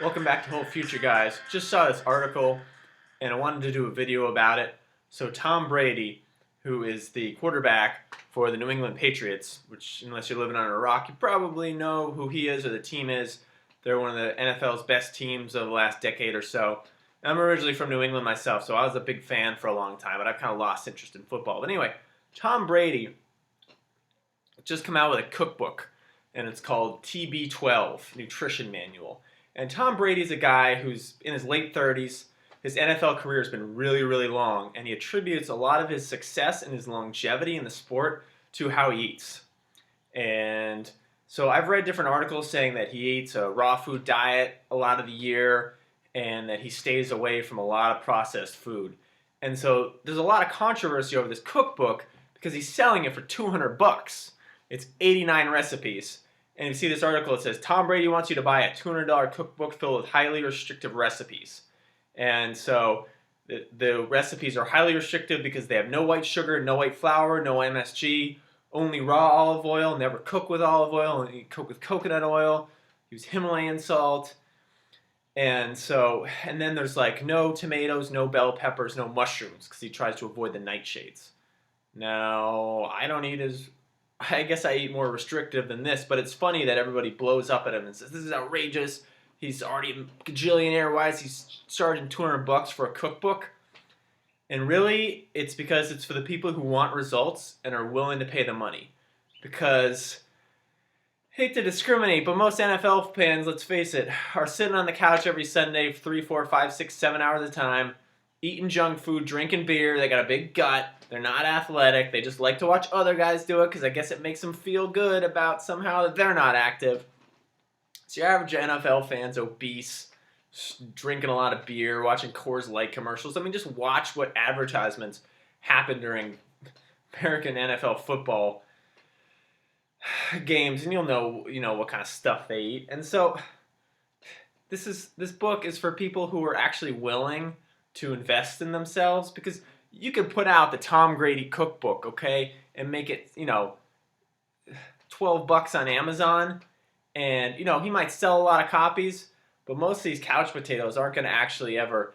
Welcome back to Whole Future, guys. Just saw this article and I wanted to do a video about it. So Tom Brady, who is the quarterback for the New England Patriots, which unless you're living under a rock, you probably know who he is or the team is. They're one of the NFL's best teams of the last decade or so. I'm originally from New England myself, so I was a big fan for a long time, but I've kind of lost interest in football. But anyway, Tom Brady just come out with a cookbook, and it's called TB12 Nutrition Manual. And Tom Brady's a guy who's in his late 30s. His NFL career has been really, really long, and he attributes a lot of his success and his longevity in the sport to how he eats. And so I've read different articles saying that he eats a raw food diet a lot of the year and that he stays away from a lot of processed food. And so there's a lot of controversy over this cookbook because he's selling it for $200. It's 89 recipes. And you see this article, it says, Tom Brady wants you to buy a $200 cookbook filled with highly restrictive recipes. And so the recipes are highly restrictive because they have no white sugar, no white flour, no MSG, only raw olive oil, never cook with olive oil, and you cook with coconut oil, use Himalayan salt. And then there's like no tomatoes, no bell peppers, no mushrooms because he tries to avoid the nightshades. Now, I guess I eat more restrictive than this, but it's funny that everybody blows up at him and says, this is outrageous. He's already a gajillionaire. Why is he charging $200 for a cookbook? And really, it's because it's for the people who want results and are willing to pay the money. Because, hate to discriminate, but most NFL fans, let's face it, are sitting on the couch every Sunday for 3, 4, 5, 6, 7 hours at a time, eating junk food, drinking beer. They got a big gut. They're not athletic. They just like to watch other guys do it because I guess it makes them feel good about somehow that they're not active. So your average NFL fan's obese, drinking a lot of beer, watching Coors Light commercials. I mean, just watch what advertisements happen during American NFL football games, and you'll know what kind of stuff they eat. And so this book is for people who are actually willing to invest in themselves, because you could put out the Tom Brady cookbook, okay, and make it, $12 on Amazon, and he might sell a lot of copies, but most of these couch potatoes aren't going to actually ever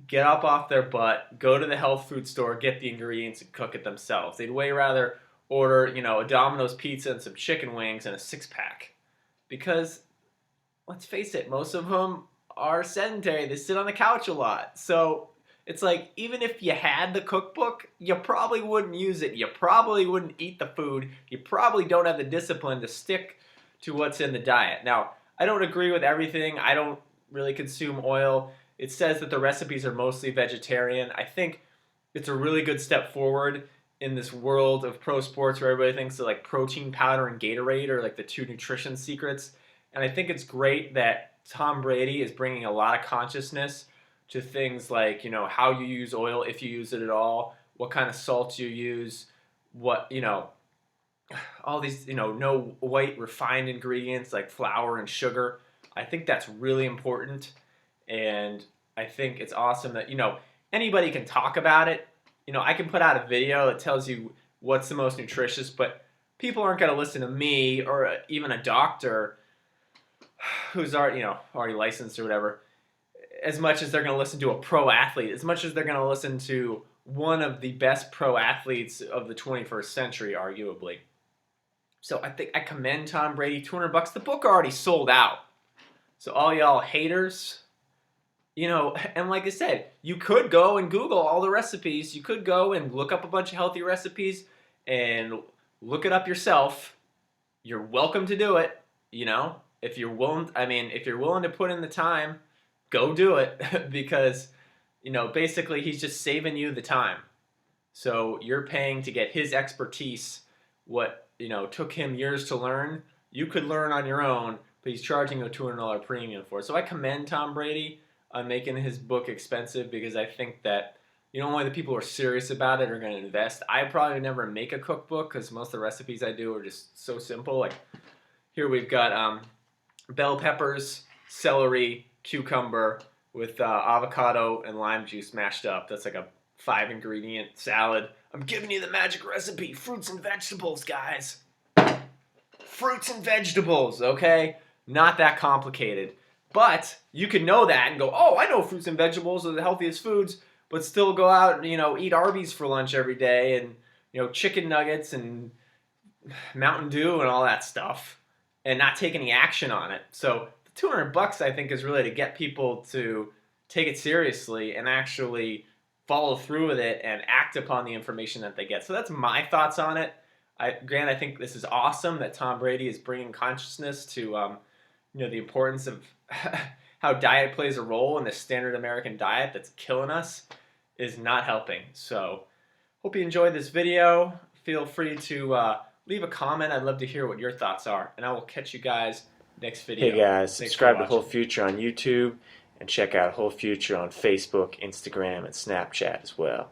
get up off their butt, go to the health food store, get the ingredients, and cook it themselves. They'd way rather order, a Domino's pizza and some chicken wings and a six-pack, because let's face it, most of them are sedentary. They sit on the couch a lot. So it's like, even if you had the cookbook, you probably wouldn't use it. You probably wouldn't eat the food. You probably don't have the discipline to stick to what's in the diet. Now, I don't agree with everything. I don't really consume oil. It says that the recipes are mostly vegetarian. I think it's a really good step forward in this world of pro sports where everybody thinks that like protein powder and Gatorade are like the two nutrition secrets. And I think it's great that Tom Brady is bringing a lot of consciousness to things like, how you use oil, if you use it at all, what kind of salts you use, all these, no white refined ingredients like flour and sugar. I think that's really important. And I think it's awesome that, anybody can talk about it. I can put out a video that tells you what's the most nutritious, but people aren't going to listen to me or even a doctor who's already licensed or whatever, as much as they're going to listen to a pro athlete, as much as they're going to listen to one of the best pro athletes of the 21st century, arguably. So I think I commend Tom Brady. $200. The book already sold out. So all y'all haters, and like I said, you could go and Google all the recipes. You could go and look up a bunch of healthy recipes and look it up yourself. You're welcome to do it, if you're willing to put in the time, go do it because, basically he's just saving you the time. So you're paying to get his expertise, what, took him years to learn. You could learn on your own, but he's charging a $200 premium for it. So I commend Tom Brady on making his book expensive because I think that, only the people who are serious about it are going to invest. I probably never make a cookbook because most of the recipes I do are just so simple. Like here we've got bell peppers, celery, cucumber with avocado and lime juice mashed up. That's like a 5-ingredient salad. I'm giving you the magic recipe. Fruits and vegetables, guys. Fruits and vegetables, okay? Not that complicated. But you can know that and go, oh, I know fruits and vegetables are the healthiest foods, but still go out and, eat Arby's for lunch every day and, chicken nuggets and Mountain Dew and all that stuff and not take any action on it. So the $200 I think is really to get people to take it seriously and actually follow through with it and act upon the information that they get. So that's my thoughts on it. Grant, I think this is awesome that Tom Brady is bringing consciousness to the importance of how diet plays a role in the standard American diet that's killing us is not helping. So hope you enjoyed this video. Feel free to leave a comment. I'd love to hear what your thoughts are. And I will catch you guys next video. Hey guys, subscribe to Whole Future on YouTube and check out Whole Future on Facebook, Instagram, and Snapchat as well.